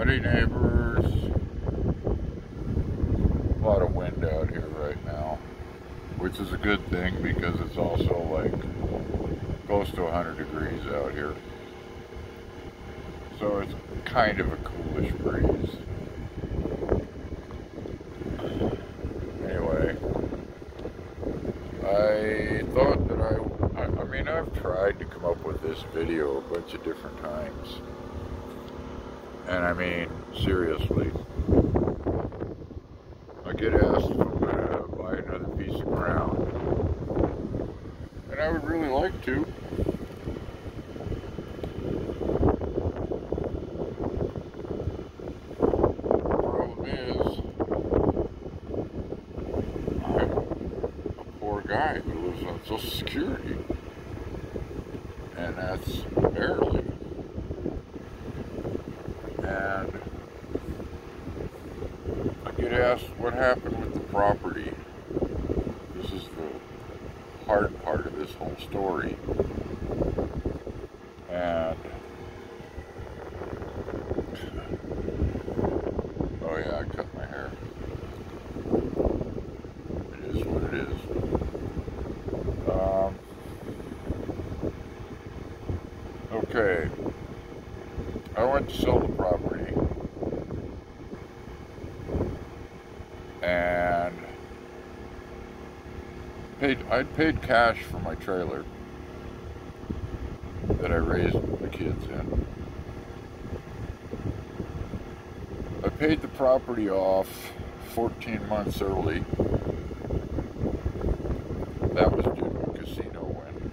Howdy neighbors. A lot of wind out here right now, which is a good thing because it's also like close to 100 degrees out here. So it's kind of a coolish breeze. Anyway, I thought that I mean, I've tried to come up with this video a bunch of different times. And I mean, seriously, I get asked if I'm going to buy another piece of ground. And I would really like to. Problem is, I'm a poor guy who lives on Social Security. And that's barely. And I get asked what happened with the property. This is the hard part of this whole story. And oh yeah, I cut my hair. It is what it is. Okay. I went to sell the property, and I'd paid cash for my trailer that I raised the kids in. I paid the property off 14 months early. That was due to a casino win.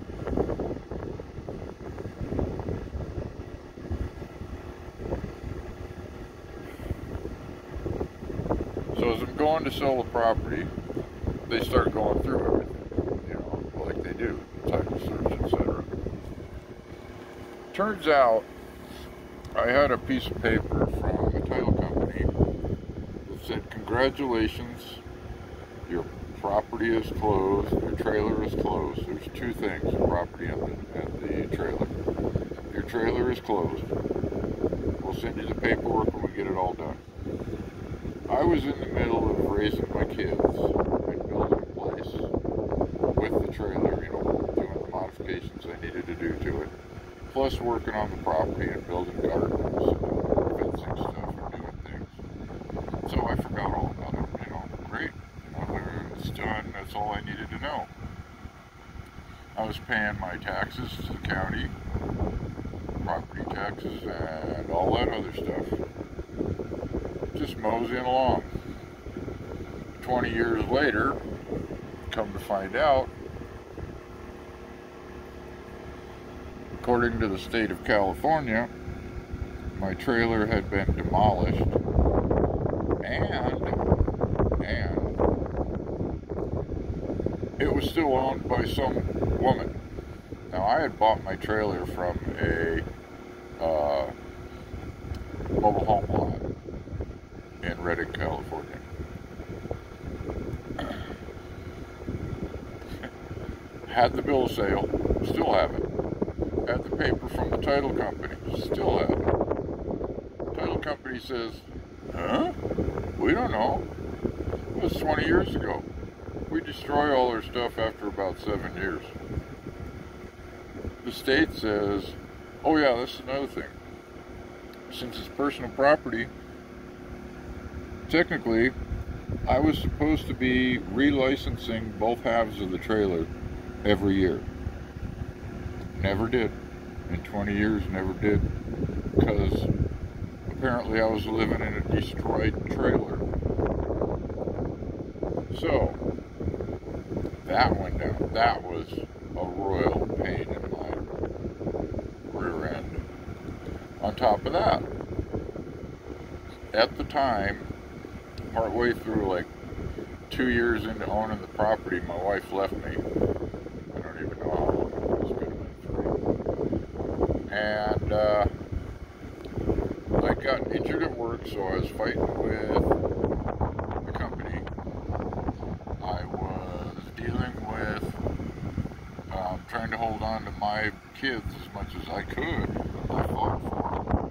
So as I'm going to sell the property, they start going through everything, you know, like they do, title search, etc. Turns out, I had a piece of paper from a title company that said, "Congratulations, your property is closed, your trailer is closed." There's two things, the property and the trailer. Your trailer is closed. We'll send you the paperwork when we get it all done. I was in the middle of raising my kids and building a place with the trailer, you know, doing the modifications I needed to do to it, plus working on the property and building gardens and fencing stuff and doing things. So I forgot all about it, you know, great, you know, it's done, that's all I needed to know. I was paying my taxes to the county, property taxes and all that other stuff. Just moseying along. 20 years later, come to find out, according to the state of California, my trailer had been demolished and it was still owned by some woman. Now, I had bought my trailer from a mobile home lot in Redding, California. Had the bill of sale, still have it. Had the paper from the title company, still have it. Title company says, "Huh? We don't know. It was 20 years ago. We destroy all our stuff after about 7 years." The state says, "Oh yeah, that's another thing. Since it's personal property, technically, I was supposed to be relicensing both halves of the trailer every year. Never did. In 20 years, never did. Because apparently I was living in a destroyed trailer." So, that went down. That was a royal pain in my rear end. On top of that, at the time, partway through, like 2 years into owning the property, my wife left me. I don't even know how long it was, could have been 3. And I got injured at work, so I was fighting with the company. I was dealing with trying to hold on to my kids as much as I could. I fought for them.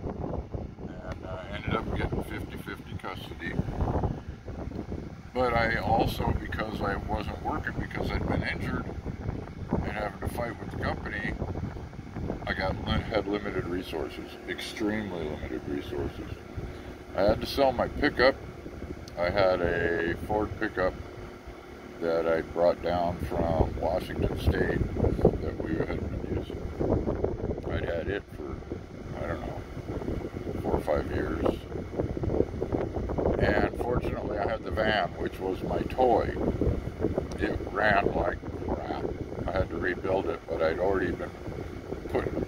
And ended up getting custody. But I also, because I wasn't working, because I'd been injured and having to fight with the company, I had limited resources, extremely limited resources. I had to sell my pickup. I had a Ford pickup that I brought down from Washington State that we had been using. I'd had it for, I don't know, 4 or 5 years. And fortunately I had the van, which was my toy. It ran like crap. I had to rebuild it, but I'd already been putting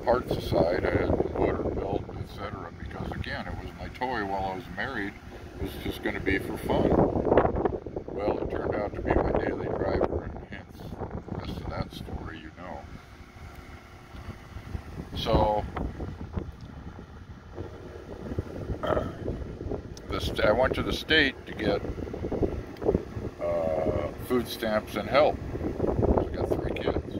parts aside. I had the motor built, etc. Because again, it was my toy while I was married. It was just going to be for fun. Well, it turned out to be my daily driver, and hence the rest of that story, you know. So, I went to the state to get food stamps and help. I got 3 kids.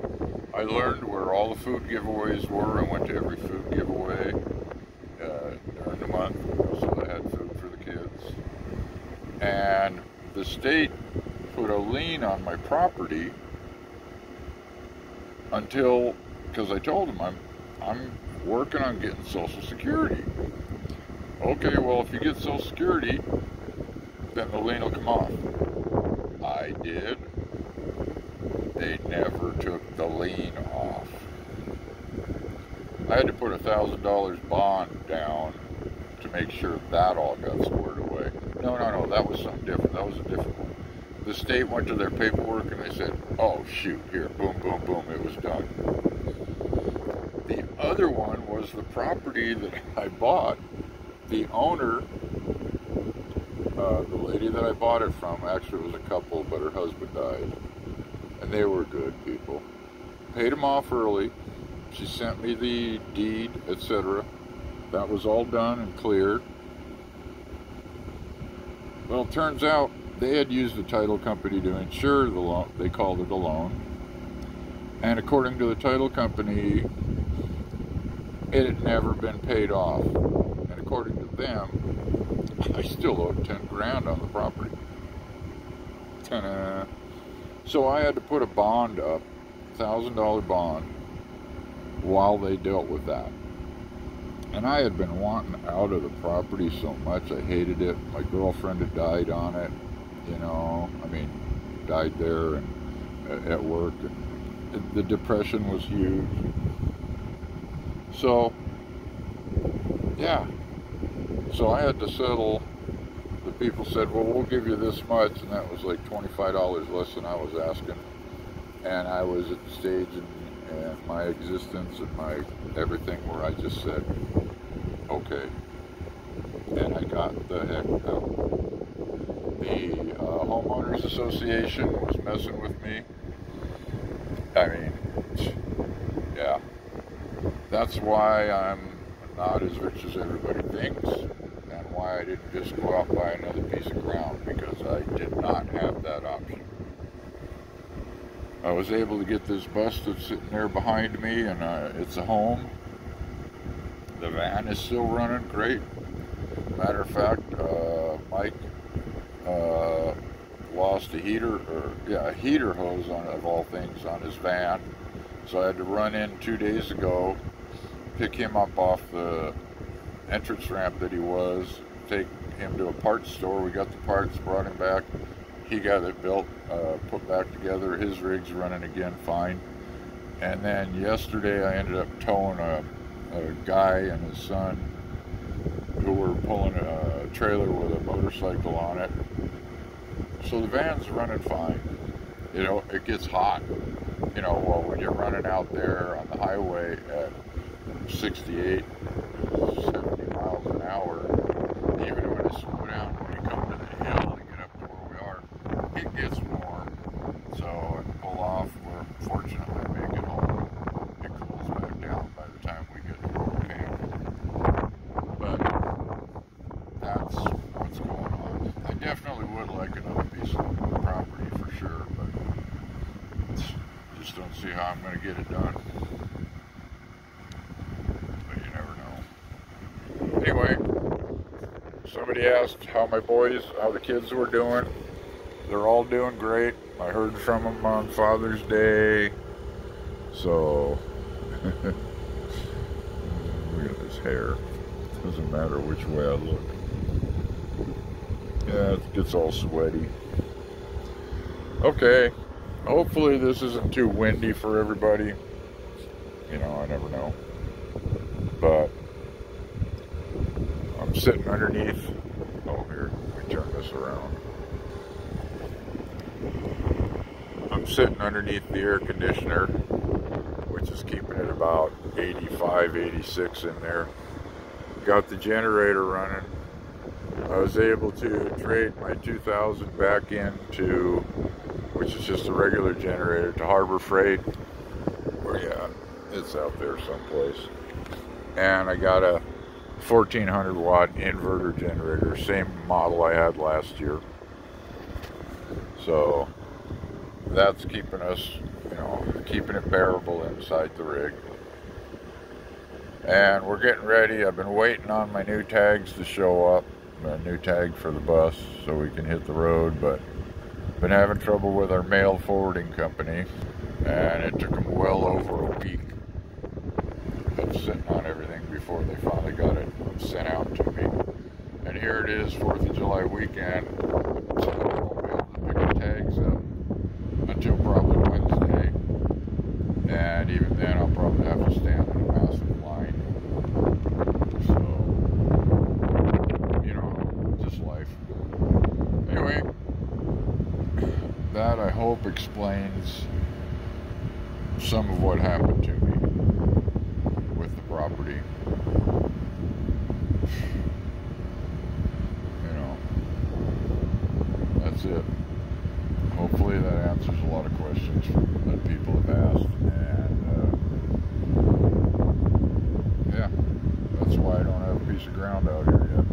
I learned where all the food giveaways were. I went to every food giveaway during the month, so I had food for the kids. And the state put a lien on my property until, because I told them I'm working on getting Social Security. Okay, well, if you get Social Security, then the lien will come off. I did. They never took the lien off. I had to put $1,000 bond down to make sure that all got squared away. No, that was something different. That was a different one. The state went to their paperwork and they said, oh shoot, here, boom, boom, boom, it was done. The other one was the property that I bought. The owner, the lady that I bought it from, actually it was a couple, but her husband died. And they were good people. Paid them off early. She sent me the deed, etc. That was all done and cleared. Well, it turns out they had used the title company to insure the loan. They called it a loan. And according to the title company, it had never been paid off. And according to them, I still owed 10 grand on the property. Ta-da. So I had to put a bond up, $1,000 bond, while they dealt with that. And I had been wanting out of the property so much, I hated it. My girlfriend had died on it, you know, I mean, died there and at work, and the depression was huge. So, yeah, so I had to settle. The people said, well, we'll give you this much, and that was like $25 less than I was asking. And I was at the stage in my existence and my everything where I just said, okay. And I got the heck out. The Homeowners Association was messing with me. I mean, yeah. That's why I'm not as rich as everybody thinks, and why I didn't just go out and buy another piece of ground, because I did not have that option. I was able to get this bus that's sitting there behind me, and it's a home. The van is still running great. Matter of fact, Mike lost a heater hose of all things on his van. So I had to run in 2 days ago, pick him up off the entrance ramp that he was, take him to a parts store. We got the parts, brought him back. He got it built, put back together. His rig's running again fine. And then yesterday I ended up towing a guy and his son who were pulling a trailer with a motorcycle on it. So the van's running fine. You know, it gets hot. You know, well, when you're running out there on the highway at 68, 70 miles an hour, even when it's slow down, when you come to the hill and get up to where we are, it gets warm. So I pull off. We're fortunately making home. It cools back down by the time we get to where we're camping. But that's what's going on. I definitely would like another piece of property for sure, but just don't see how I'm going to get it done. But you never know. Anyway, Somebody asked how the kids were doing. They're all doing great. I heard from them on Father's Day. So, look at this hair. Doesn't matter which way I look. Yeah, it gets all sweaty. Okay, hopefully this isn't too windy for everybody. You know, I never know. But I'm sitting underneath. Oh, here, let me turn this around. I'm sitting underneath the air conditioner, which is keeping it about 85, 86 in there. Got the generator running. I was able to trade my 2000 back into, which is just a regular generator, to Harbor Freight. Where you at? It's out there someplace. And I got a 1400 watt inverter generator, same model I had last year. So that's keeping us, you know, keeping it bearable inside the rig. And we're getting ready. I've been waiting on my new tags to show up, a new tag for the bus so we can hit the road, but been having trouble with our mail forwarding company, and it took them well over a week of sitting on everything before they finally got it sent out to me. And here it is, 4th of July weekend, so I won't be able to pick the tags up until probably Wednesday, and even then I'll probably have to stand in a massive line. So, you know, just life. Anyway, that I hope explains some of what happened to me with the property. You know, that's it. Hopefully that answers a lot of questions that people have asked, and yeah, that's why I don't have a piece of ground out here yet.